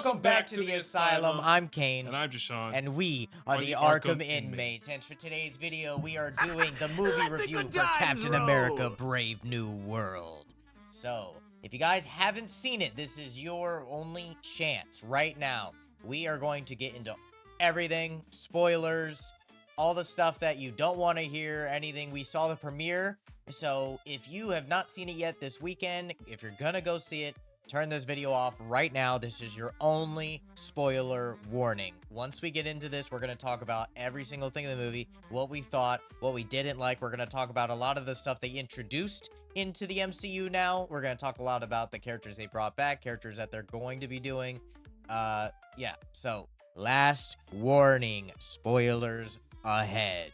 Welcome back to the Asylum. I'm Kane. And I'm Jashawn. And we are the Arkham inmates. And for today's video, we are doing the movie review for Captain America Brave New World. So, if you guys haven't seen it, this is your only chance right now. We are going to get into everything, spoilers, all the stuff that you don't want to hear, anything. We saw the premiere. So, if you have not seen it yet this weekend, if you're gonna go see it, turn this video off right now. This is your only spoiler warning. Once we get into this, we're going to talk about every single thing in the movie, what we thought, what we didn't like. We're going to talk about a lot of the stuff they introduced into the MCU now. We're going to talk a lot about the characters they brought back, characters that they're going to be doing. Yeah, so last warning, spoilers ahead.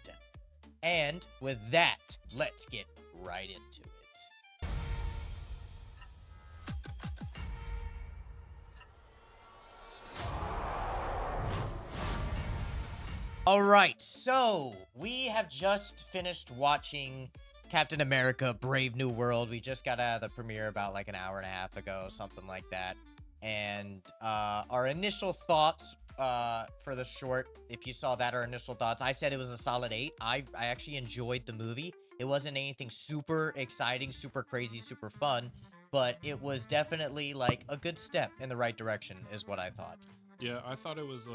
And with that, let's get right into it. Alright, so we have just finished watching Captain America Brave New World. We just got out of the premiere about like an hour and a half ago, something like that. And our initial thoughts for the short, if you saw that, our initial thoughts, I said it was a solid 8. I actually enjoyed the movie. It wasn't anything super exciting, super crazy, super fun, but it was definitely like a good step in the right direction is what I thought. Yeah, I thought it was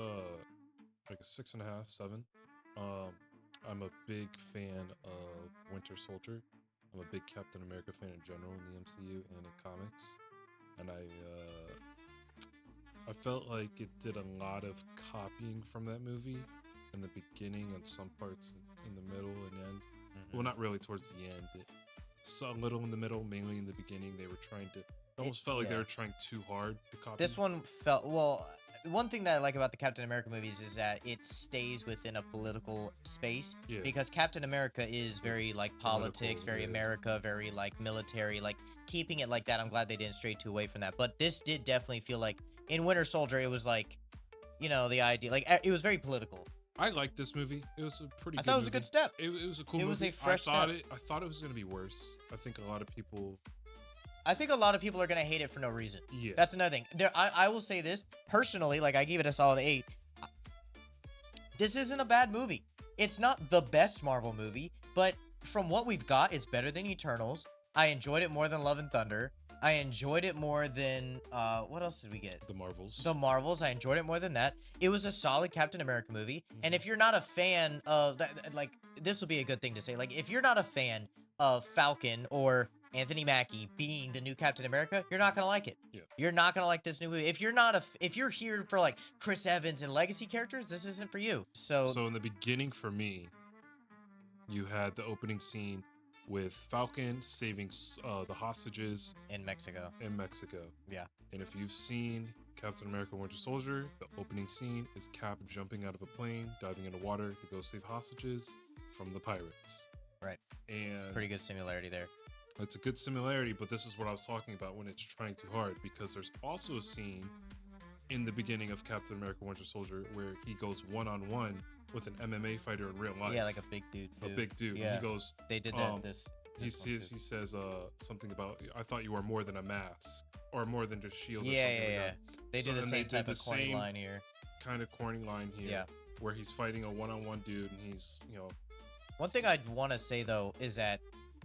like a 6.5, 7. I'm a big fan of Winter Soldier. I'm a big Captain America fan in general in the MCU and in comics. And I felt like it did a lot of copying from that movie in the beginning and some parts in the middle and end. Well, not really towards the end. It saw a little in the middle, mainly in the beginning. They were trying to, it almost felt like they were trying too hard to copy. This one felt, well, one thing that I like about the Captain America movies is that it stays within a political space. Yeah. Because Captain America is very, like, politics, very America, very, like, military, like, keeping it like that. I'm glad they didn't stray too away from that. But this did definitely feel like, in Winter Soldier, it was like, you know, the idea, like, it was very political. I liked this movie. It was a pretty good I thought it was a good step. It was a cool movie. It was a fresh step. I thought it was going to be worse. I think a lot of people are going to hate it for no reason. Yeah. That's another thing. I will say this. Personally, like, I gave it a solid 8. This isn't a bad movie. It's not the best Marvel movie, but from what we've got, it's better than Eternals. I enjoyed it more than Love and Thunder. I enjoyed it more than, what else did we get? The Marvels. The Marvels. I enjoyed it more than that. It was a solid Captain America movie. And if you're not a fan of that, like, this will be a good thing to say. Like, if you're not a fan of Falcon or Anthony Mackie being the new Captain America, you're not gonna like it. Yeah. You're not gonna like this new movie. If you're here for like Chris Evans and legacy characters, this isn't for you. So in the beginning, for me, you had the opening scene with Falcon saving the hostages in Mexico. Yeah. And if you've seen Captain America Winter Soldier, the opening scene is Cap jumping out of a plane, diving into water to go save hostages from the pirates. Right. And pretty good similarity there. It's a good similarity, but this is what I was talking about when it's trying too hard, because there's also a scene in the beginning of Captain America Winter Soldier where he goes one-on-one with an MMA fighter in real life. Yeah, like a big dude too. A big dude. Yeah. And he goes, they did that he says something about, I thought you were more than a mask or more than just shield or something like that. They do the same type of corny line here. Kind of corny line here. Yeah. Where he's fighting a one-on-one dude and he's, you know. One thing I'd want to say though is that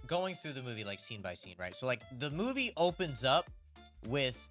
going through the movie like scene by scene, right? So like the movie opens up with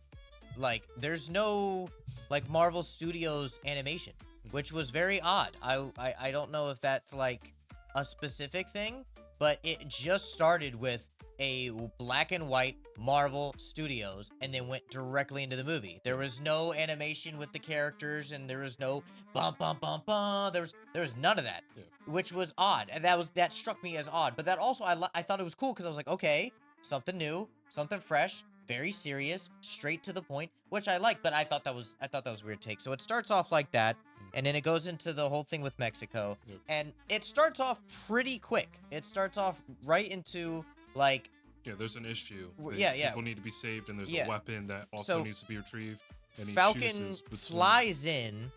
like there's no like Marvel Studios animation, which was very odd. I don't know if that's like a specific thing, but it just started with a black and white Marvel Studios and then went directly into the movie. There was no animation with the characters and there was no bum bum bum bum. There was none of that. Yeah. Which was odd, and that struck me as odd. But that also I thought it was cool because I was like, okay, something new, something fresh, very serious, straight to the point, which I like. But I thought that was a weird take. So it starts off like that, and then it goes into the whole thing with Mexico, and it starts off pretty quick. It starts off right into like. Yeah, there's an issue. People need to be saved, and there's a weapon that also needs to be retrieved. And Falcon flies in.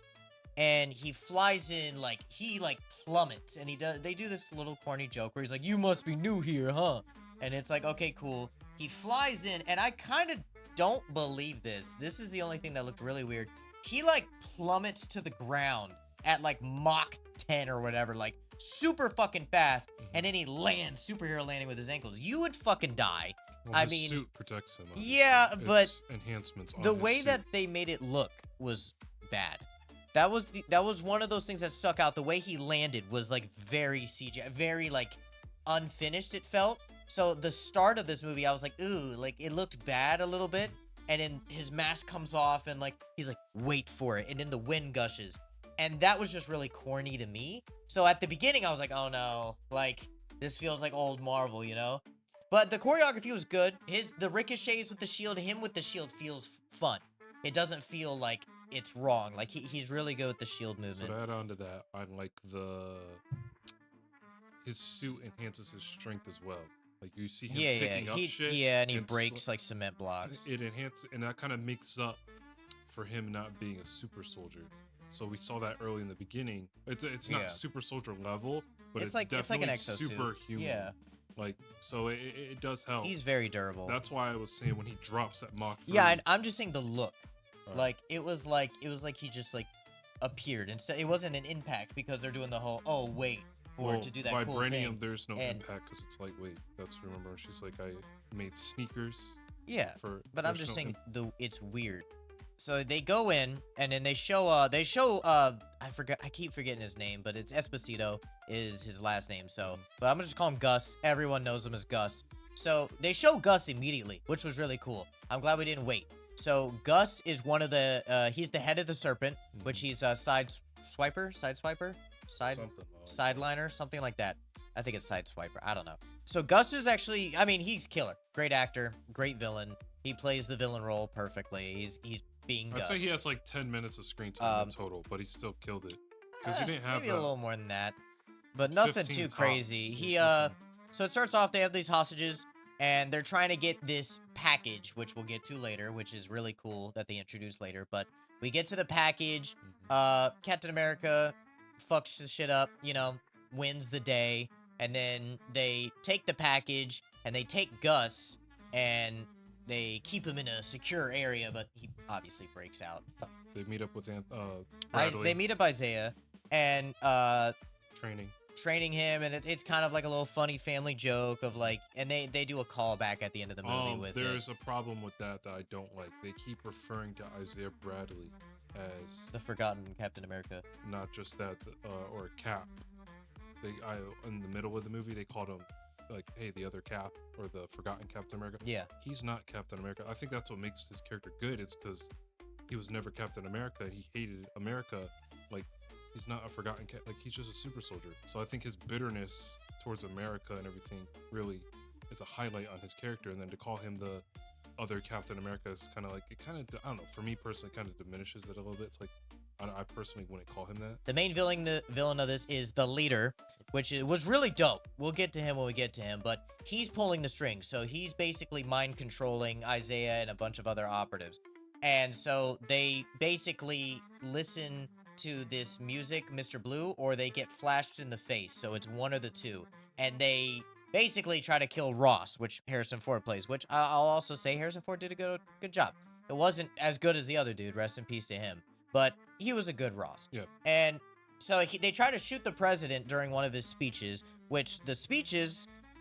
And he flies in like he plummets, and they do this little corny joke where he's like, "You must be new here, huh?" And it's like, okay, cool. He flies in, and I kind of don't believe this. This is the only thing that looked really weird. He, like, plummets to the ground at, like, Mach 10 or whatever, like, super fucking fast, and then he lands, superhero landing with his ankles. You would fucking die. Well, I his mean, suit protects him. Obviously. Yeah, but enhancements on the his way suit. that they made it look was bad. That was one of those things that stuck out. The way he landed was like very CGI, very like unfinished it felt. So the start of this movie, I was like, ooh, like it looked bad a little bit. And then his mask comes off and like, he's like, wait for it. And then the wind gushes. And that was just really corny to me. So at the beginning, I was like, oh no, like this feels like old Marvel, you know? But the choreography was good. The ricochets with the shield, him with the shield feels fun. It doesn't feel like it's wrong. Like he's really good with the shield movement. So to add on to that, I like his suit enhances his strength as well. Like you see him picking up shit. Yeah, and he breaks like cement blocks. It enhances, and that kind of makes up for him not being a super soldier. So we saw that early in the beginning. It's not super soldier level, but it's definitely it's like an exosuit. Superhuman. Yeah. Like, so it does help. He's very durable. That's why I was saying when he drops at Mach 3. Yeah, and I'm just saying the look. Like it was like he just like appeared. Instead, it wasn't an impact because they're doing the whole for it to do that cool thing. Vibranium, there's no impact because it's lightweight. That's remember she's like, I made sneakers. Yeah, but I'm just saying it's weird. So they go in and then they show I keep forgetting his name, but it's Esposito is his last name. So, but I'm gonna just call him Gus. Everyone knows him as Gus. So they show Gus immediately, which was really cool. I'm glad we didn't wait. So Gus is one of the he's the head of the Serpent, which he's sideswiper, sideliner, something like that. I think it's sideswiper. I don't know. So Gus is actually, I mean, he's killer. Great actor, great villain. He plays the villain role perfectly. He's being Gus. I'd say he has like 10 minutes of screen time in total, but he still killed it because he didn't have maybe a little more than that, but nothing too crazy. So it starts off. They have these hostages. And they're trying to get this package, which we'll get to later, which is really cool that they introduce later. But we get to the package. Captain America fucks the shit up, you know, wins the day. And then they take the package and they take Gus and they keep him in a secure area, but he obviously breaks out. They meet up with Bradley. They meet up Isaiah and training him, and it's kind of like a little funny family joke of like, and they do a callback at the end of the movie with there's a problem with that I don't like. They keep referring to Isaiah Bradley as the forgotten Captain America. Not just that, or Cap. In the middle of the movie, they called him like, hey, the other Cap, or the forgotten Captain America. Yeah. He's not Captain America. I think that's what makes his character good. It's because he was never Captain America. He hated America. Like, he's not a forgotten cat. Like, he's just a super soldier. So I think his bitterness towards America and everything really is a highlight on his character. And then to call him the other Captain America is kind of like, I don't know, for me personally, kind of diminishes it a little bit. It's like, I personally wouldn't call him that. The main villain of this is the leader, which was really dope. We'll get to him when we get to him, but he's pulling the strings. So he's basically mind controlling Isaiah and a bunch of other operatives. And so they basically listen to this music, Mr. Blue, or they get flashed in the face. So it's one of the two. And they basically try to kill Ross, which Harrison Ford plays, which I'll also say Harrison Ford did a good job. It wasn't as good as the other dude, rest in peace to him, but he was a good Ross. Yeah. And so they try to shoot the president during one of his speeches, which the speech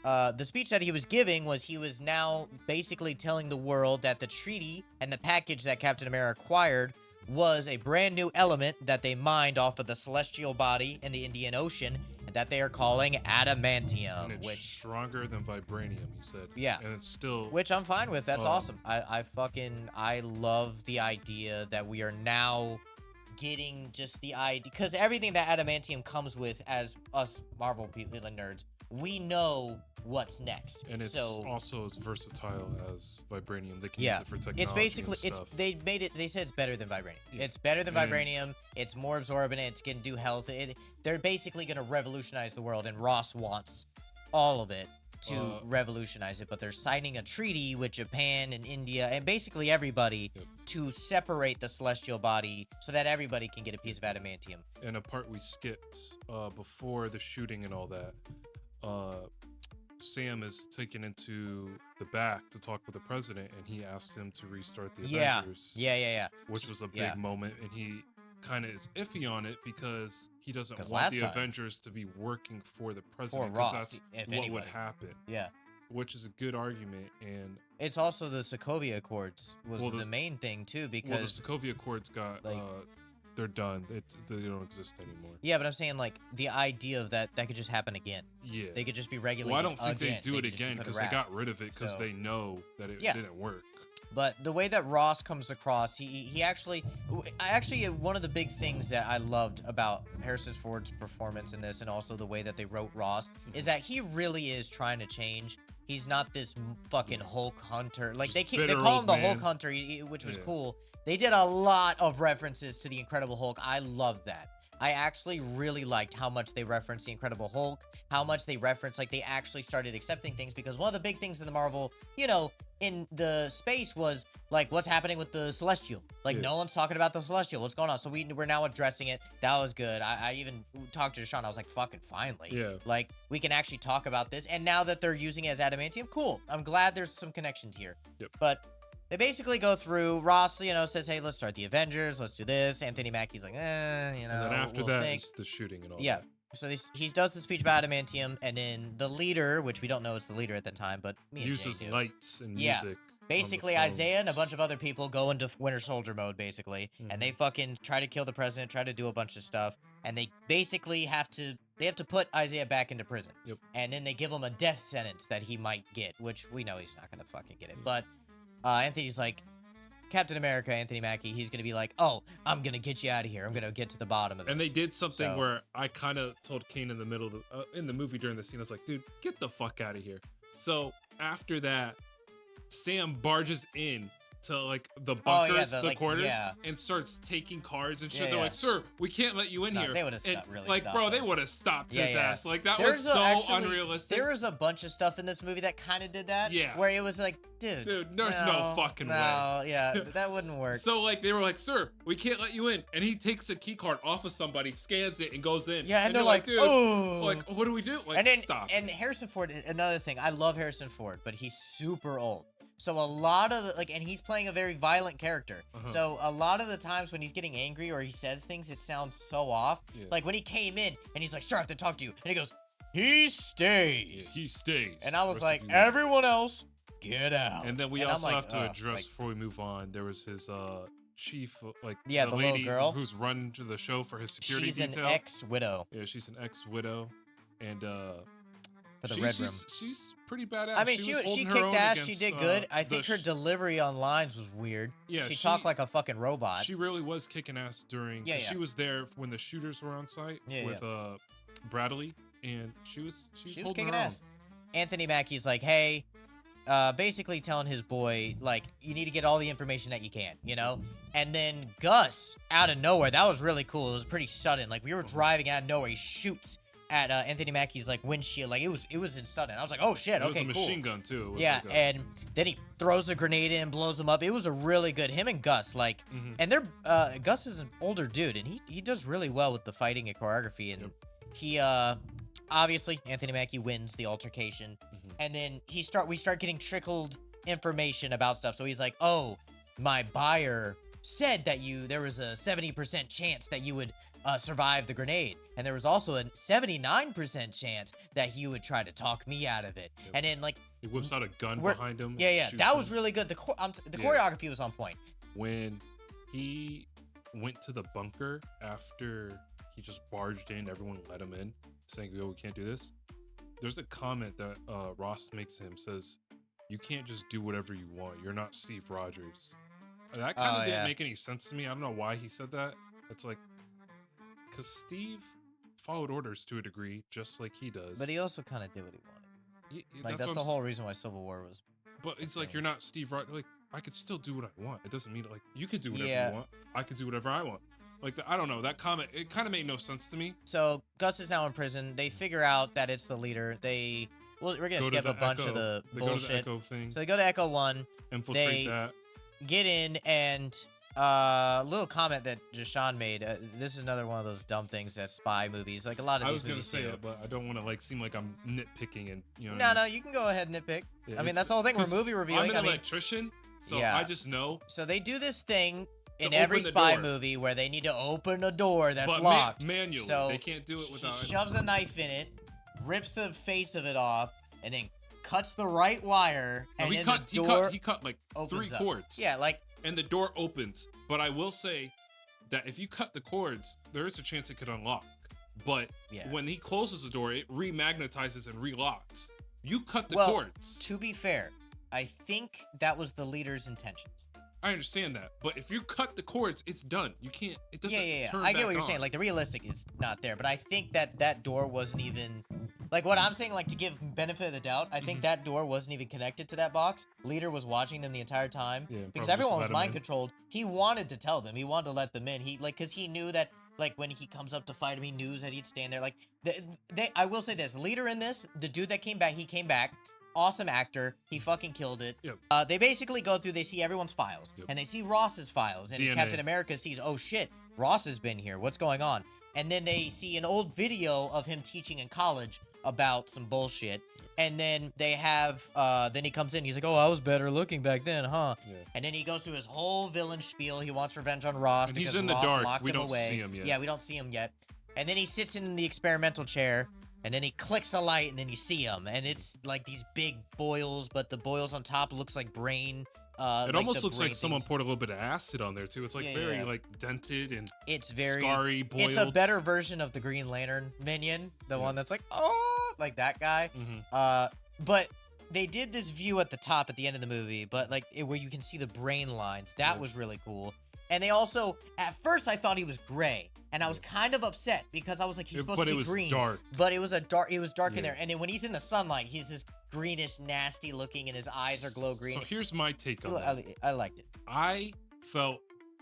that he was giving was he was now basically telling the world that the treaty and the package that Captain America acquired was a brand new element that they mined off of the celestial body in the Indian Ocean and that they are calling adamantium, and it's which stronger than vibranium, he said. Yeah. And it's still, which I'm fine with. That's awesome. I love the idea that we are now getting just the idea, because everything that adamantium comes with, as us Marvel people and nerds, we know what's next. And it's also as versatile as vibranium. They can use it for technology. It's basically and stuff. They said it's better than vibranium. Yeah. It's better than vibranium. It's more absorbent. It's gonna do health. They're basically gonna revolutionize the world, and Ross wants all of it to revolutionize it, but they're signing a treaty with Japan and India and basically everybody to separate the celestial body so that everybody can get a piece of adamantium. And a part we skipped before the shooting and all that. Sam is taken into the back to talk with the president, and he asks him to restart the Yeah. Avengers. Yeah. Which was a big moment, and he kind of is iffy on it because he doesn't 'Cause want last the time- Avengers to be working for the president, Ross, because that's if what would anybody. happen. Yeah. Which is a good argument, and It's also the Sokovia Accords was Well, the main thing too, well, the because Sokovia Accords got like- they're done. They don't exist anymore. yeah, but I'm saying like the idea of that could just happen again. Yeah. They could just be regulated. Well, I don't think again. they do it could just be again put a because they wrap. got rid of it because So- they know that it Yeah. didn't work. But the way that Ross comes across, he actually one of the big things that I loved about Harrison Ford's performance in this, and also the way that they wrote Ross, is that he really is trying to change. He's not this fucking Hulk hunter. Like they bitter call him old the man. Hulk hunter, which was Yeah. cool. They did a lot of references to the Incredible Hulk. I loved that. I actually really liked how much they referenced the Incredible Hulk, how much they referenced, like, they actually started accepting things, because one of the big things in the Marvel, in the space was, like, what's happening with the Celestial? Like, Yeah. no one's talking about the Celestial. What's going on? So we're now addressing it. That was good. I even talked to Deshaun. I was like, fucking finally. Yeah. Like, we can actually talk about this. And now that they're using it as adamantium, cool. I'm glad there's some connections here. Yep. But they basically go through. Ross, says, hey, let's start the Avengers. Let's do this. Anthony Mackie's like, And then after we'll that think. is the shooting and all Yeah. that. So he does the speech about adamantium, and then the leader, which we don't know it's the leader at the time, but me and Uses Jay do. lights and Yeah. music. Basically, Isaiah and a bunch of other people go into Winter Soldier mode, basically, and they fucking try to kill the president, try to do a bunch of stuff, and they basically have to put Isaiah back into prison. Yep. And then they give him a death sentence that he might get, which we know he's not gonna fucking get it. But Anthony's like, Captain America, Anthony Mackie, he's gonna be like, oh, I'm gonna get you out of here. I'm gonna get to the bottom of this. And they did something So- where I kind of told Kane in the middle of in the movie during the scene, I was like, dude, get the fuck out of here. So after that, Sam barges in to like the bunkers, the quarters, and starts taking cards and shit. Yeah, They're yeah. like, sir, we can't let you in No, here. they would've And, really like, stopped bro, they him. would have stopped Yeah, his yeah. ass. Like that There's was a- so actually, unrealistic. There was a bunch of stuff in this movie that kind of did that. Yeah. Where it was like, dude, There's no fucking way. No, yeah, that wouldn't work. So like they were like, sir, we can't let you in. And he takes a key card off of somebody, scans it, and goes in. Yeah, and they're you're like, dude, oh. like, what do we do? Like, And then, stop. and Harrison Ford, another thing, I love Harrison Ford, but he's super old. So a lot of and he's playing a very violent character. So a lot of the times when he's getting angry or he says things, it sounds so off. Yeah. Like when he came in and he's like, sir, I have to talk to you. And he goes, he stays. Yeah, he stays. And I was Rest like, of you- everyone else, get out. And then we I'm also like, have to ugh, address like, before we move on. There was his chief, like Yeah, the little lady girl. who's run to the show for his security she's detail. an ex-widow Yeah, she's an ex-widow, and for the Red Room. She's pretty badass. I mean, was she holding her kicked own ass. She against, did good. I the think her sh- delivery on lines was weird. Yeah, she she- talked like a fucking robot. She really was kicking ass during. Yeah, She yeah. was there when the shooters were on site Yeah, with Bradley, and she was was holding kicking her own. ass. Anthony Mackie's like, hey, basically telling his boy, like, you need to get all the information that you can, And then Gus, out of nowhere, that was really cool. It was pretty sudden. Like, we were driving out of nowhere. He shoots at Anthony Mackie's, like, windshield. Like, it was in sudden. I was like, oh, shit, It was okay, a cool. machine gun too. It was Yeah, like a- and then he throws a grenade in, blows him up. It was a really good, him and Gus, like, and they're, Gus is an older dude, and he does really well with the fighting and choreography, and he, obviously, Anthony Mackie wins the altercation, and then we start getting trickled information about stuff, so he's like, oh, my buyer said that there was a 70% chance that you would survive the grenade, and there was also a 79% chance that you would try to talk me out of it, and then, like, he whips out a gun we're- behind him. yeah, and yeah, shoots that him. was really good. The Yeah. choreography was on point. When he went to the bunker after he just barged in, everyone let him in, saying, "Yo, we can't do this." There's a comment that Ross makes to him, says, "You can't just do whatever you want. You're not Steve Rogers." And that kind of Oh, didn't yeah. make any sense to me. I don't know why he said that. It's like, because Steve followed orders to a degree, just like he does. But he also kind of did what he wanted. Like, what that's I'm the s- whole reason why Civil War was. But it's like, thing. you're not Steve Rogers. Like, I could still do what I want. It doesn't mean like you could do whatever Yeah. you want. I could do whatever I want. Like, I don't know. That comment, it kind of made no sense to me. So Gus is now in prison. They figure out that it's the leader. We're gonna Go to skip the a bunch of Echo. the They go to the bullshit. Echo thing, So they go to Echo 1, infiltrate they- that. get in, and Little comment that Jashawn made. This is another one of those dumb things that spy movies, like a lot of these movies do. I was gonna say it, but I don't want to like seem like I'm nitpicking and No, you can go ahead and nitpick. Yeah, I mean, that's the whole thing. We're movie reviewing. I'm an electrician, so yeah. I just know. So they do this thing in every spy movie where they need to open a door that's locked manually. So they can't do it without. He shoves a knife in it, rips the face of it off, and then cuts the right wire, and then the door he cut like 3 cords. Yeah, like. And the door opens. But I will say that if you cut the cords, there is a chance it could unlock. But when he closes the door, it remagnetizes and relocks. You cut the cords. To be fair, I think that was the leader's intentions. I understand that, but if you cut the cords, it's done. You can't. It doesn't. Turn I get what back you're saying. Like the realistic is not there, but I think that door wasn't even. Like what I'm saying, like to give benefit of the doubt, I think that door wasn't even connected to that box. Leader was watching them the entire time because everyone was mind controlled. He wanted to tell them. He wanted to let them in. Because he knew that like when he comes up to fight him, he knew that he'd stand there. Like I will say this, Leader in this, the dude that came back, he came back. Awesome actor. He fucking killed it. Yep. They basically go through, they see everyone's files. Yep. And they see Ross's files. And DNA. Captain America sees, oh shit, Ross has been here. What's going on? And then they see an old video of him teaching in college about some bullshit. And then they have, then he comes in. He's like, oh, I was better looking back then, huh? Yeah. And then he goes through his whole villain spiel. He wants revenge on Ross and because he's in Ross the dark. locked we him don't away. See him yet. Yeah, we don't see him yet. And then he sits in the experimental chair. And then he clicks the light, and then you see him, and it's like these big boils, but the boils on top looks like brain. It almost looks like someone poured a little bit of acid on there too. It's like very like dented and it's very scarry, boiled. It's a better version of the Green Lantern minion, the one that's like like that guy. But they did this view at the top at the end of the movie, but like where you can see the brain lines. That was really cool. And they also, at first, I thought he was gray, and I was kind of upset because I was like, he's supposed to be green. Dark. But it was dark in there. And then when he's in the sunlight, he's this greenish, nasty looking, and his eyes are glow green. So here's my take on that. I liked it. I felt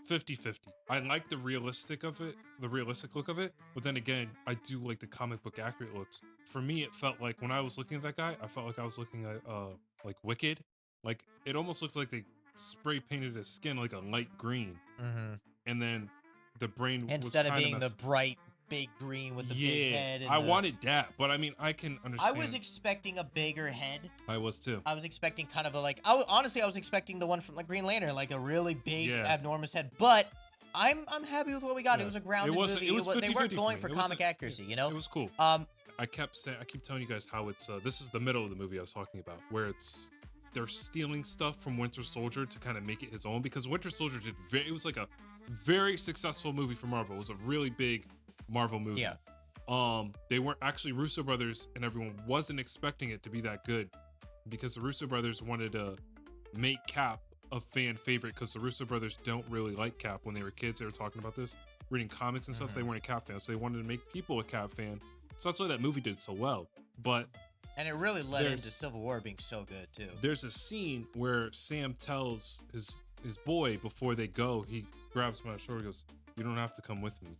50-50. I like the realistic look of it, but then again, I do like the comic book accurate looks. For me, it felt like when I was looking at that guy, I felt like I was looking at like Wicked. Like it almost looks like they spray painted his skin like a light green, and then the brain instead of being the bright big green with the big head. And I wanted that, but I mean, I can understand. I was expecting a bigger head. I was too. I was expecting kind of a honestly, I was expecting the one from like Green Lantern, like a really big, abnormous head. But I'm happy with what we got. It was a grounded movie. They weren't going for comic accuracy, you know. It was cool. I keep telling you guys how it's. This is the middle of the movie I was talking about, where they're stealing stuff from Winter Soldier to kind of make it his own, because Winter Soldier it was like a very successful movie for Marvel. It was a really big Marvel movie. Yeah. They weren't actually Russo brothers, and everyone wasn't expecting it to be that good, because the Russo brothers wanted to make Cap a fan favorite, because the Russo brothers don't really like Cap. When they were kids, they were talking about this, reading comics and stuff. They weren't a Cap fan, so they wanted to make people a Cap fan. So that's why that movie did so well. And it really led into Civil War being so good too. There's a scene where Sam tells his boy before they go, he grabs him on the shoulder and goes, "You don't have to come with me."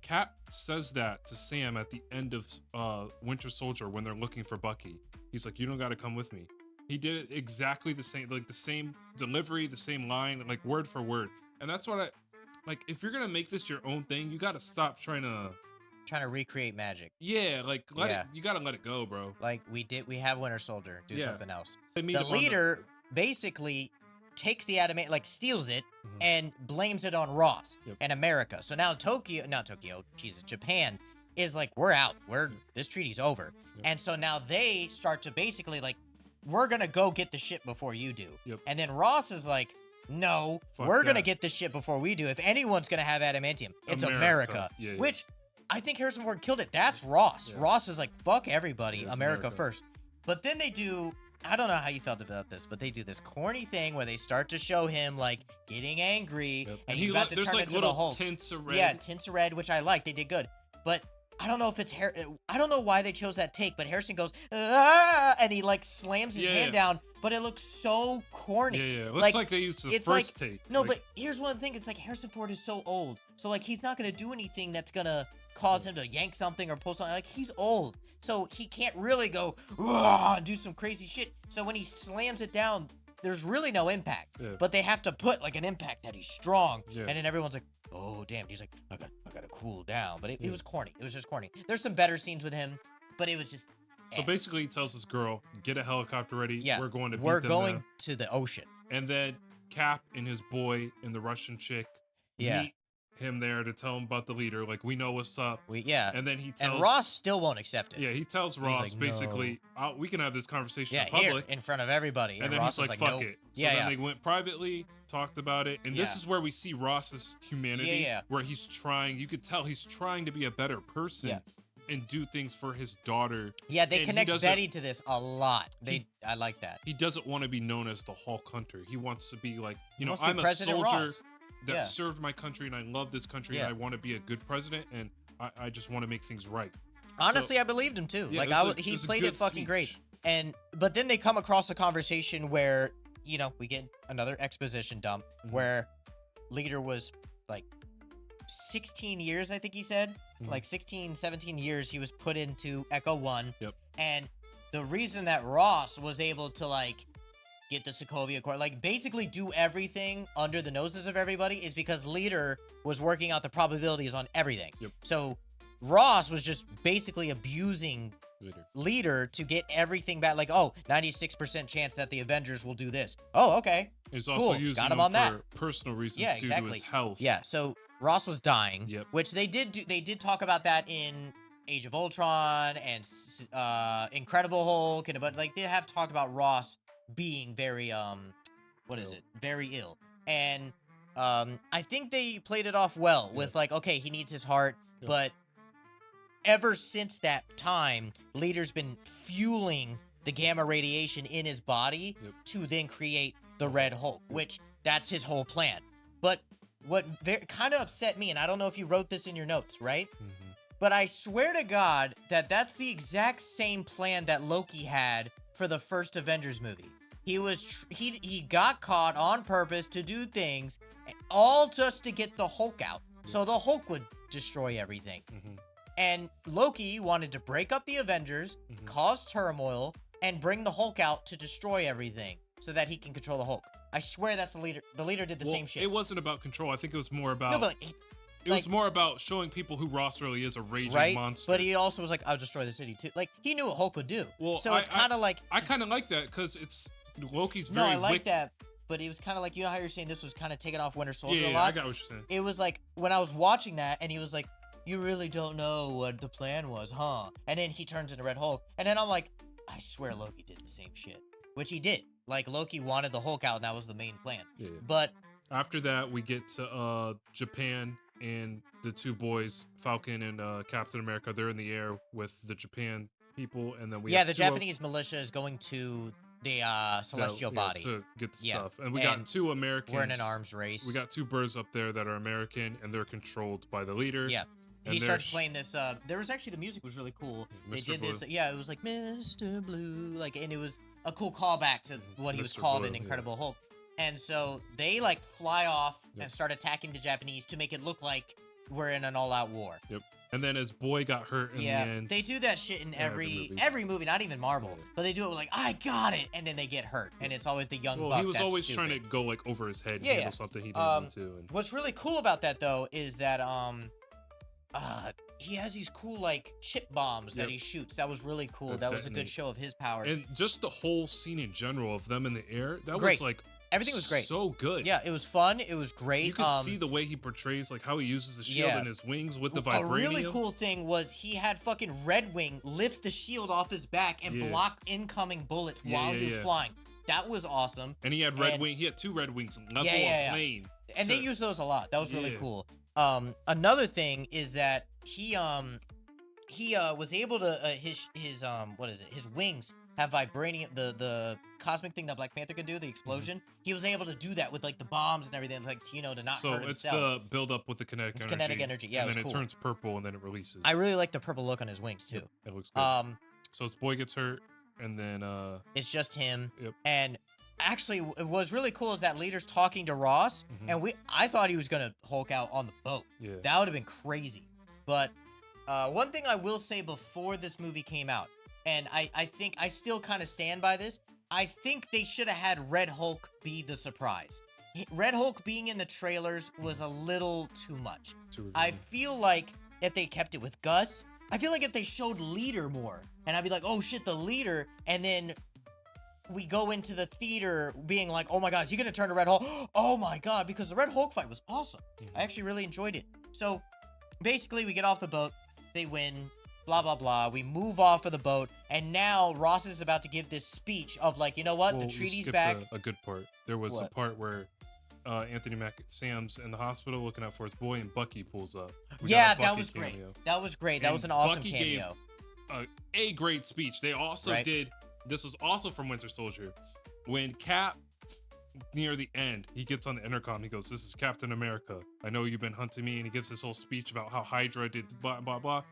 Cap says that to Sam at the end of Winter Soldier when they're looking for Bucky. He's like, "You don't got to come with me." He did it exactly the same, like the same delivery, the same line, like word for word. And that's what I like. If you're gonna make this your own thing, you got to stop trying to recreate magic. Yeah, like you gotta let it go, bro. Like we have Winter Soldier, do something else. The leader basically takes the adamant, like steals it and blames it on Ross and America. So now Japan is like, we're out. This treaty's over. And so now they start to basically like, we're gonna go get the shit before you do. And then Ross is like, no, we're gonna get this shit before we do. If anyone's gonna have adamantium, it's America. Which I think Harrison Ford killed it. That's Ross. Ross is like, fuck everybody, America first. But then they do, I don't know how you felt about this, but they do this corny thing where they start to show him like getting angry and he's about to turn like into the Hulk. Tints of red. Yeah, tints of red, which I like. They did good. But I don't know if it's I don't know why they chose that take, but Harrison goes, ah, and he like slams his hand down, but it looks so corny. Yeah. It looks like they used the first take. No, but here's one thing. It's like Harrison Ford is so old. So like he's not going to do anything that's going to cause him to yank something or pull something. Like he's old. So he can't really go and do some crazy shit. So when he slams it down, there's really no impact. Yeah. But they have to put like an impact that he's strong. Yeah. And then everyone's like, oh damn. He's like, I gotta cool down. But it was corny. It was just corny. There's some better scenes with him, but it was just. So basically, he tells this girl, "Get a helicopter ready. Yeah, we're going to beat we're them going there." to the ocean. And then Cap and his boy and the Russian chick meet him there to tell him about the leader. Like, we know what's up. And then he tells... And Ross still won't accept it. Yeah, he tells Ross, like, basically, we can have this conversation in public. Here, in front of everybody. And then Ross he's like, fuck it. So then they went privately, talked about it. And this is where we see Ross's humanity. Where he's trying... You could tell he's trying to be a better person. And do things for his daughter. Yeah, they connect Betty to this a lot. I like that. He doesn't want to be known as the Hulk Hunter. He wants to be like, I'm a President soldier Ross. that served my country, and I love this country, and I want to be a good president, and I just want to make things right. Honestly, I believed him too. Yeah, like he played it fucking great. But then they come across a conversation where we get another exposition dump where Leader was like 16 years, I think he said. Like 16, 17 years he was put into Echo 1. And the reason that Ross was able to, like, get the Sokovia Accord, like, basically do everything under the noses of everybody is because Leader was working out the probabilities on everything. So Ross was just basically abusing Leader to get everything back. Like, 96% chance that the Avengers will do this. Oh, okay. He's also using Got him on that. for personal reasons due to his health. Yeah, so... Ross was dying, which they did talk about that in Age of Ultron and Incredible Hulk, but like they have talked about Ross being very very ill, and I think they played it off well with like, okay, he needs his heart, but ever since that time, Leader's been fueling the gamma radiation in his body to then create the Red Hulk, which that's his whole plan, but. What kind of upset me, and I don't know if you wrote this in your notes, right? But I swear to God that that's the exact same plan that Loki had for the first Avengers movie. He got caught on purpose to do things, all just to get the Hulk out, so the Hulk would destroy everything. And Loki wanted to break up the Avengers, cause turmoil, and bring the Hulk out to destroy everything, so that he can control the Hulk. I swear that's the leader. The leader did the same shit. It wasn't about control. I think it was more about... No, but it was more about showing people who Ross really is, a raging monster. But he also was like, I'll destroy the city too. Like, he knew what Hulk would do. Well, so it's kind of like... I kind of like that because it's... Loki's very... No, I like that. But it was kind of like, you know how you're saying this was kind of taken off Winter Soldier a lot? Yeah, I got what you're saying. It was like, when I was watching that, and he was like, you really don't know what the plan was, huh? And then he turns into Red Hulk. And then I'm like, I swear Loki did the same shit. Which he did. Like, Loki wanted the Hulk out, and that was the main plan. But... After that, we get to Japan, and the two boys, Falcon and Captain America, they're in the air with the Japan people, and then we have the Japanese militia is going to the celestial body. To get the stuff. And we got two Americans. We're in an arms race. We got two birds up there that are American, and they're controlled by the leader. And he starts playing this, there was actually, the music was really cool. They did this, it was like, Mr. Blue, like, and it was a cool callback to what he was called in Incredible Hulk. And so they, like, fly off and start attacking the Japanese to make it look like we're in an all-out war. And then his boy got hurt in the end. They do that shit in every movie, not even Marvel. But they do it with, like, I got it, and then they get hurt. And it's always the young buck he was that's always stupid. trying to go, like, over his head and handle something he didn't want to. And... What's really cool about that, though, is that, he has these cool, like, chip bombs that he shoots. That was really cool. That was a good show of his powers. And just the whole scene in general of them in the air, that was, like... Everything was great. So good. Yeah, it was fun. It was great. You could see the way he portrays, like, how he uses the shield and his wings with the vibranium. A really cool thing was he had fucking Red Wing lift the shield off his back and block incoming bullets while he was flying. That was awesome. And he had Red Wing. He had two Red Wings level a plane. And they used those a lot. That was really cool. Another thing is that he was able to his wings have vibranium, the cosmic thing that Black Panther can do, the explosion. He was able to do that with, like, the bombs and everything, like, to not hurt himself. So it's the build up with the kinetic energy. Kinetic energy, yeah, and then it was it turns purple and then it releases. I really like the purple look on his wings too. It looks good. So his boy gets hurt, and then it's just him. And actually, what was really cool is that Leader's talking to Ross, and I thought he was gonna Hulk out on the boat. That would have been crazy. But one thing I will say before this movie came out, and I think I still kind of stand by this, I think they should have had Red Hulk be the surprise. Red Hulk being in the trailers was a little too much. I feel like if they kept it with Gus, I feel like if they showed Leader more, and I'd be like, oh shit, the Leader, and then we go into the theater being like, oh my god, is he gonna turn to Red Hulk? Oh my god, because the Red Hulk fight was awesome. I actually really enjoyed it. So basically, we get off the boat, they win, blah blah blah. We move off of the boat, and now Ross is about to give this speech of like, you know what, the treaty's back. A good part. There was a part where Anthony Mackie, Sam's in the hospital looking out for his boy, and Bucky pulls up. Yeah, that was great. That was great. That was an awesome cameo. Gave a great speech. They also did. This was also from Winter Soldier. When Cap, near the end, he gets on the intercom. He goes, "This is Captain America. I know you've been hunting me," and he gives this whole speech about how Hydra did blah blah blah.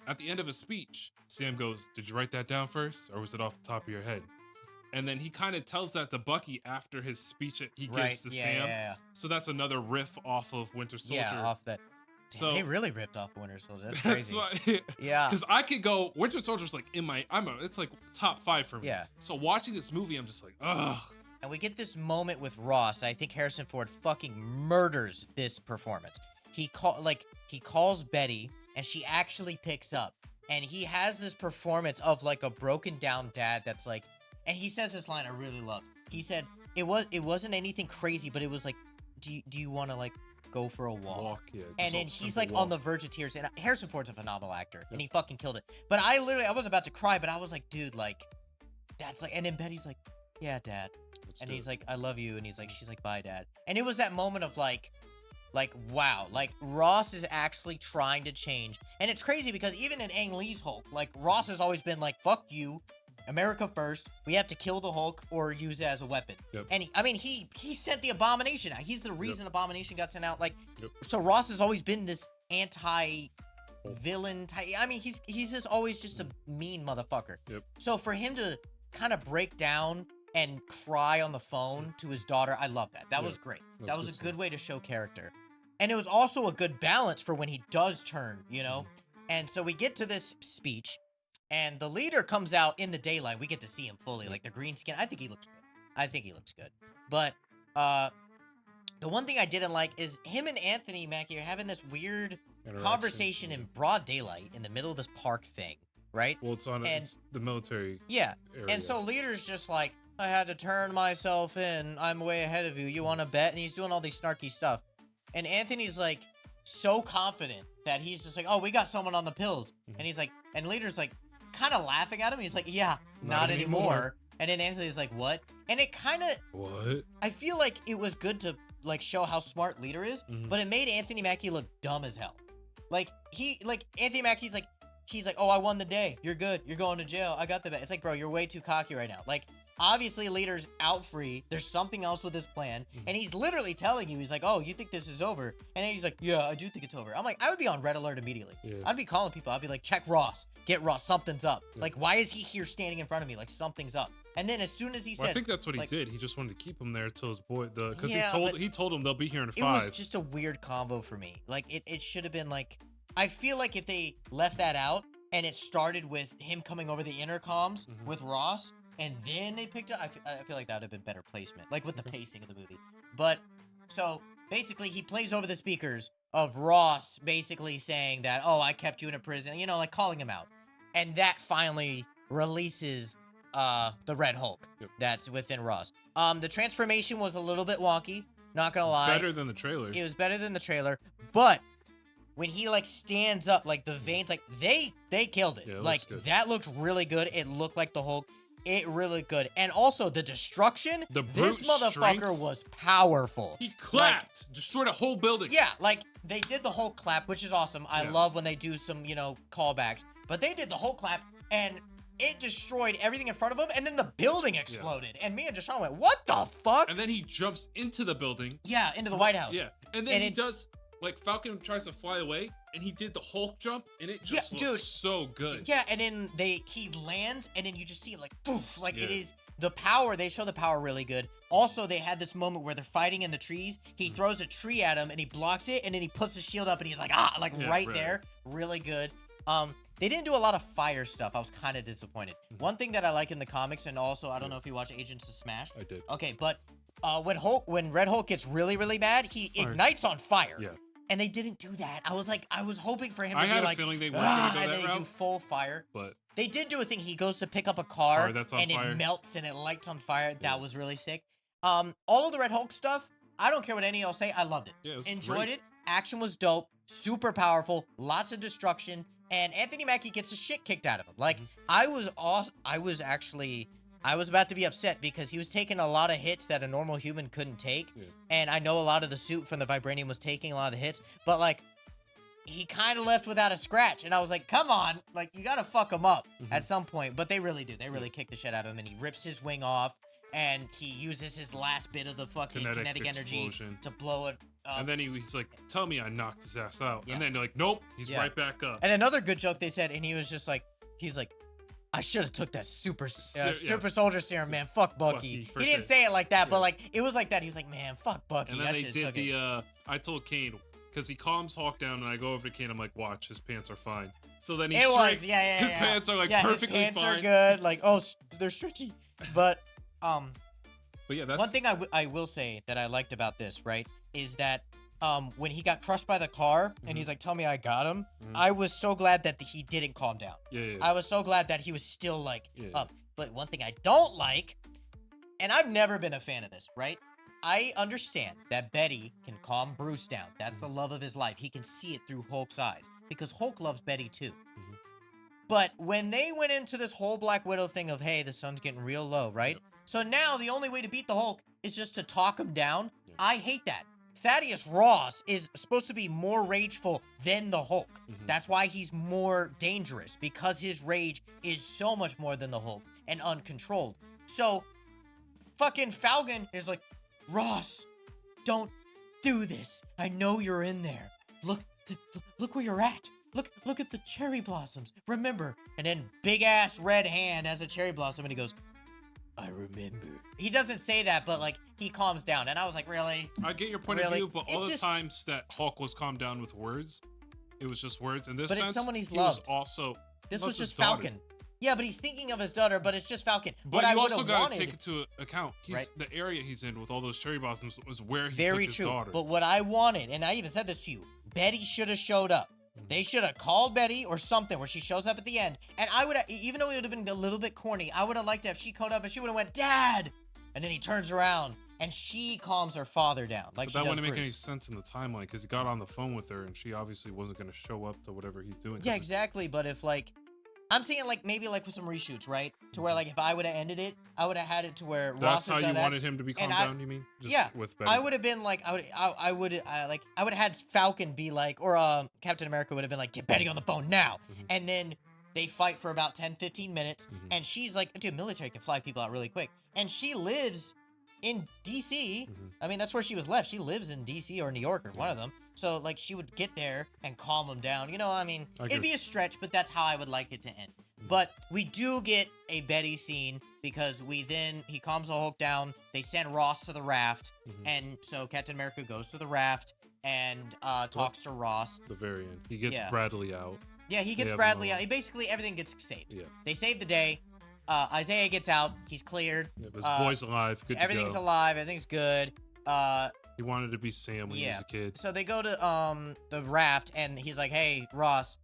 At the end of his speech, Sam goes, "Did you write that down first, or was it off the top of your head?" And then he kind of tells that to Bucky after his speech that he gives to Sam. Yeah. So that's another riff off of Winter Soldier. Yeah, off that. Damn, so they really ripped off Winter Soldier. That's crazy. Yeah. Because I could go, Winter Soldier's like it's like top 5 for me. Yeah. So watching this movie, I'm just like, ugh. And we get this moment with Ross. I think Harrison Ford fucking murders this performance. He calls Betty, and she actually picks up. And he has this performance of like a broken down dad that's like, and he says this line I really love. He said, it wasn't anything crazy, but it was like, do you want to like go for a walk? Yeah, and then he's like on the verge of tears. And Harrison Ford's a phenomenal actor, and he fucking killed it. But I was about to cry, but I was like, dude, like, that's like, and then Betty's like, yeah, Dad. And he's like, I love you. And she's like, bye, Dad. And it was that moment of like, wow, like Ross is actually trying to change. And it's crazy because even in Ang Lee's Hulk, like Ross has always been like, fuck you, America first. We have to kill the Hulk or use it as a weapon. Yep. And he sent the Abomination out. He's the reason Abomination got sent out. Like, so Ross has always been this anti-villain type. I mean, he's just always just a mean motherfucker. Yep. So for him to kind of break down and cry on the phone to his daughter, I love that. That was great. That was a good way to show character. And it was also a good balance for when he does turn, you know? And so we get to this speech, and the Leader comes out in the daylight. We get to see him fully, like the green skin. I think he looks good. But the one thing I didn't like is him and Anthony Mackie are having this weird conversation in broad daylight in the middle of this park thing, right? Well, it's the military area. And so Leader's just like, I had to turn myself in. I'm way ahead of you. You want to bet? And he's doing all these snarky stuff. And Anthony's like so confident that he's just like, oh, we got someone on the pills. And he's like, and Leader's like kind of laughing at him. He's like, yeah, not anymore. And then Anthony's like, what? And it kind of, what? I feel like it was good to like show how smart Leader is, but it made Anthony Mackie look dumb as hell. Like Anthony Mackie's like, he's like, oh, I won the day. You're good. You're going to jail. I got the bet. It's like, bro, you're way too cocky right now. Like, obviously, Leader's out free. There's something else with his plan. And he's literally telling you, he's like, oh, you think this is over? And then he's like, yeah, I do think it's over. I'm like, I would be on red alert immediately. Yeah. I'd be calling people. I'd be like, check Ross. Get Ross. Something's up. Yeah. Like, why is he here standing in front of me? Like, something's up. And then as soon as he said... I think that's what he did. He just wanted to keep him there till his boy... Because he told him they'll be here in 5. It was just a weird combo for me. Like, it should have been like... I feel like if they left that out and it started with him coming over the intercoms with Ross... and then they picked up, I feel like that would have been better placement, like with the pacing of the movie. But, so, basically, he plays over the speakers of Ross basically saying that, oh, I kept you in a prison, you know, like calling him out. And that finally releases the Red Hulk that's within Ross. The transformation was a little bit wonky, not gonna lie. Better than the trailer. It was better than the trailer, but when he, like, stands up, like, the veins, like, they killed it. Yeah, like, that looked really good. It looked like the Hulk. It really good. And also, the destruction, this motherfucker was powerful. He clapped, like, destroyed a whole building. Yeah, like, they did the whole clap, which is awesome. I love when they do some, you know, callbacks. But they did the whole clap, and it destroyed everything in front of him, and then the building exploded. And me and Deshaun went, what the fuck? And then he jumps into the building. Yeah, into the White House. Yeah, and then he does... Like, Falcon tries to fly away, and he did the Hulk jump, and it just looks so good. Yeah, and then he lands, and then you just see him, like, poof. Like, it is the power. They show the power really good. Also, they had this moment where they're fighting in the trees. He throws a tree at him, and he blocks it, and then he puts his shield up, and he's like, right there. Really good. They didn't do a lot of fire stuff. I was kind of disappointed. One thing that I like in the comics, and also I don't know if you watch Agents of Smash. I did. Okay, but when Red Hulk gets really, really mad, he ignites on fire. Yeah. And they didn't do that. I was hoping for him to I be had like, a feeling they weren't gonna go and that they route, do full fire. But They did do a thing. He goes to pick up a car that's on and fire. it melts and it lights on fire. Yeah. That was really sick. All of the Red Hulk stuff, I don't care what any of y'all say. I loved it. Yeah, it was Enjoyed great. it. Action was dope. Super powerful. Lots of destruction. And Anthony Mackie gets the shit kicked out of him. Like, I was about to be upset because he was taking a lot of hits that a normal human couldn't take. Yeah. And I know a lot of the suit from the Vibranium was taking a lot of the hits. But, like, he kind of left without a scratch. And I was like, come on. Like, you got to fuck him up at some point. But they really do. They really kick the shit out of him. And he rips his wing off. And he uses his last bit of the fucking kinetic energy to blow it up. And then he's like, tell me I knocked his ass out. Yeah. And then they're like, nope, he's right back up. And another good joke they said, and he was just like, he's like, I should have took that super soldier serum, man. Fuck Bucky. He didn't say it like that, but like, it was like that. He was like, man, fuck Bucky. And then they did the, I told Kane, because he calms Hawk down, and I go over to Kane, I'm like, watch, his pants are fine. So then he shrinks. His pants are like perfectly fine. His pants are good. Like, oh, they're stretchy. But yeah, that's... one thing I will say that I liked about this, right, is that when he got crushed by the car and he's like, tell me I got him, I was so glad that he didn't calm down. Yeah. I was so glad that he was still like up. But one thing I don't like, and I've never been a fan of this, right? I understand that Betty can calm Bruce down. That's the love of his life. He can see it through Hulk's eyes because Hulk loves Betty too. But when they went into this whole Black Widow thing of, hey, the sun's getting real low, right? So now the only way to beat the Hulk is just to talk him down. I hate that. Thaddeus Ross is supposed to be more rageful than the Hulk. That's why he's more dangerous, because his rage is so much more than the Hulk and uncontrolled. So fucking Falcon is like, Ross, don't do this. I know you're in there. Look where you're at. Look at the cherry blossoms. Remember. And then big ass red hand has a cherry blossom and he goes, I remember. He doesn't say that, but like he calms down. And I was like, really? I get your point of view, but all the times that Hulk was calmed down with words, it was just words. In this sense, it's someone he's loved. This was just Falcon. Yeah, but he's thinking of his daughter, but it's just Falcon. But you also got to take into account, the area he's in with all those cherry blossoms was where he took his daughter. But what I wanted, and I even said this to you, Betty should have showed up. They should have called Betty or something where she shows up at the end. And I would have, even though it would have been a little bit corny, I would have liked to have she called up and she would have went, Dad! And then he turns around and she calms her father down. Like she does Bruce. That wouldn't make any sense in the timeline because he got on the phone with her and she obviously wasn't going to show up to whatever he's doing. Yeah, exactly. But if like, I'm seeing like maybe like with some reshoots, right? To where like if I would have ended it, I would have had it to where Ross is how you wanted him to be calmed down. You mean? Just with Betty. I would have been like I would have had Falcon be like, or Captain America would have been like, get Betty on the phone now, and then they fight for about 10-15 minutes, and she's like, dude, military can fly people out really quick, and she lives in DC. I mean, that's where she was left. She lives in DC or New York or one of them. So, like, she would get there and calm him down. You know, I mean, it'd be a stretch, but that's how I would like it to end. But we do get a Betty scene because he calms the Hulk down. They send Ross to the raft. And so Captain America goes to the raft and talks to Ross. The very end. He gets Bradley out. Yeah, he gets Bradley out. Basically, everything gets saved. Yeah. They save the day. Isaiah gets out. He's cleared. Yeah, his boy's alive. Good everything's alive. Everything's good. He wanted to be Sam when he was a kid. So they go to the raft, and he's like, hey, Ross,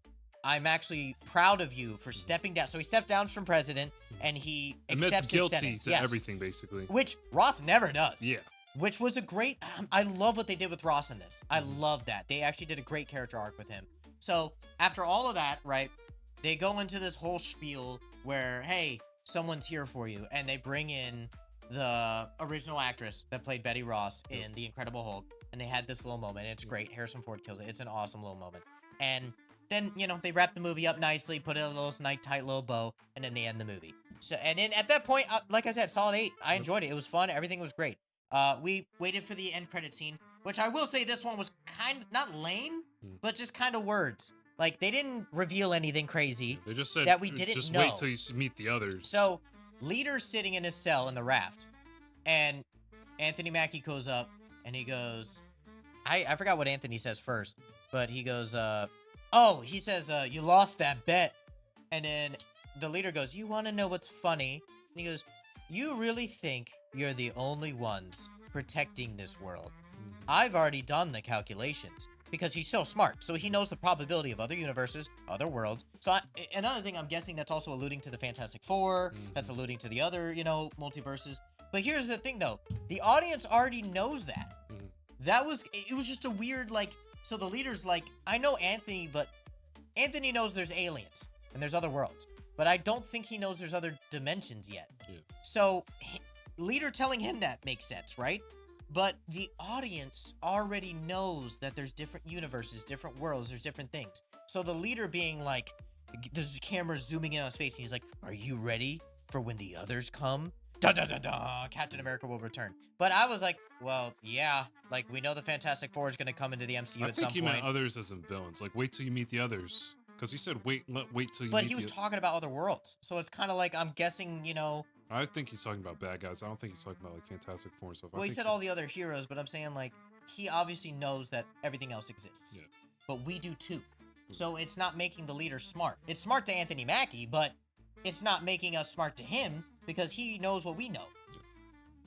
I'm actually proud of you for stepping down. So he stepped down from president, and he accepts his sentence. To everything, basically. Which Ross never does. Yeah. Which was a great... I love what they did with Ross in this. I love that. They actually did a great character arc with him. So after all of that, right, they go into this whole spiel where, hey, someone's here for you. And they bring in the original actress that played Betty Ross in The Incredible Hulk, and they had this little moment. It's great. Harrison Ford kills it. It's an awesome little moment. And then, you know, they wrap the movie up nicely, put it a little nice, tight little bow, and then they end the movie. So, and then at that point, like I said, solid 8. I enjoyed it. It was fun. Everything was great. We waited for the end credit scene, which I will say this one was kind of, not lame, but just kind of words. Like, they didn't reveal anything crazy. They just said that we didn't just know. Wait till you meet the others. So, Leader's sitting in his cell in the raft, and Anthony Mackie goes up, and he goes, I forgot what Anthony says first, but he goes, he says, you lost that bet. And then the leader goes, you want to know what's funny? And he goes, you really think you're the only ones protecting this world? I've already done the calculations. Because he's so smart. So he knows the probability of other universes, other worlds. So another thing, I'm guessing that's also alluding to the Fantastic Four. That's alluding to the other, you know, multiverses. But here's the thing, though. The audience already knows that. It was just a weird, like, so the leader's like, I know Anthony, but Anthony knows there's aliens and there's other worlds. But I don't think he knows there's other dimensions yet. Yeah. So leader telling him that makes sense, right? But the audience already knows that there's different universes, different worlds, there's different things. So the leader being like, there's a camera zooming in on his face, and he's like, are you ready for when the others come? Da da da da, Captain America will return. But I was like, well, yeah, like we know the Fantastic Four is going to come into the MCU at some point. I think he meant others as in villains. Like, wait till you meet the others. Because he said, wait till you meet the... But he was talking about other worlds. So it's kind of like, I'm guessing, you know... I think he's talking about bad guys. I don't think he's talking about, like, Fantastic Four and stuff. Well, he said all the other heroes, but I'm saying, like, he obviously knows that everything else exists. Yeah. But we do, too. So it's not making the leader smart. It's smart to Anthony Mackie, but it's not making us smart to him because he knows what we know. Yeah.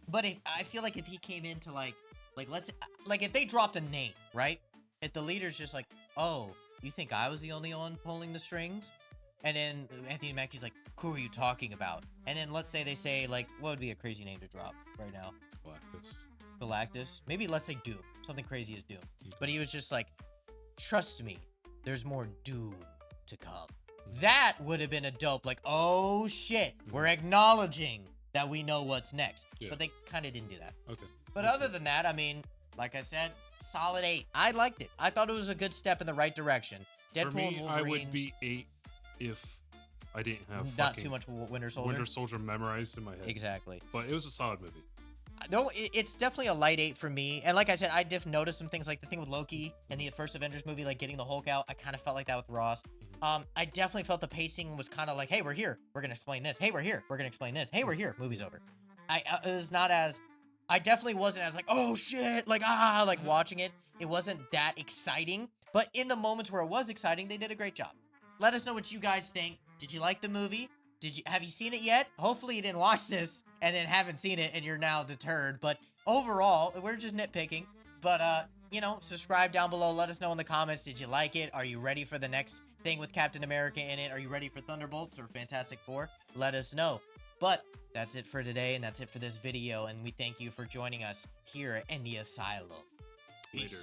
But I feel like if he came into, like, if they dropped a name, right? If the leader's just like, oh, you think I was the only one pulling the strings? And then Anthony Mackie's like, who are you talking about? And then let's say they say, like, what would be a crazy name to drop right now? Galactus. Maybe let's say Doom. Something crazy as Doom. But he was just like, trust me, there's more Doom to come. That would have been a dope, like, oh shit, we're acknowledging that we know what's next. Yeah. But they kind of didn't do that. Okay. But other than that, I mean, like I said, solid 8. I liked it. I thought it was a good step in the right direction. Deadpool, for me, Wolverine, I would be 8 if I didn't have not too much Winter Soldier. Winter Soldier memorized in my head. Exactly. But it was a solid movie. No, it's definitely a light 8 for me. And like I said, I did notice some things, like the thing with Loki and the first Avengers movie, like getting the Hulk out. I kind of felt like that with Ross. I definitely felt the pacing was kind of like, hey, we're here. We're going to explain this. Hey, we're here. We're going to explain this. Hey, we're here. Movie's over. It was not as... I definitely wasn't as like, oh shit, like, like watching it. It wasn't that exciting. But in the moments where it was exciting, they did a great job. Let us know what you guys think. Did you like the movie? Have you seen it yet? Hopefully you didn't watch this and then haven't seen it and you're now deterred. But overall, we're just nitpicking. But, you know, subscribe down below. Let us know in the comments. Did you like it? Are you ready for the next thing with Captain America in it? Are you ready for Thunderbolts or Fantastic Four? Let us know. But that's it for today, and that's it for this video. And we thank you for joining us here in the Asylum. Peace. Later.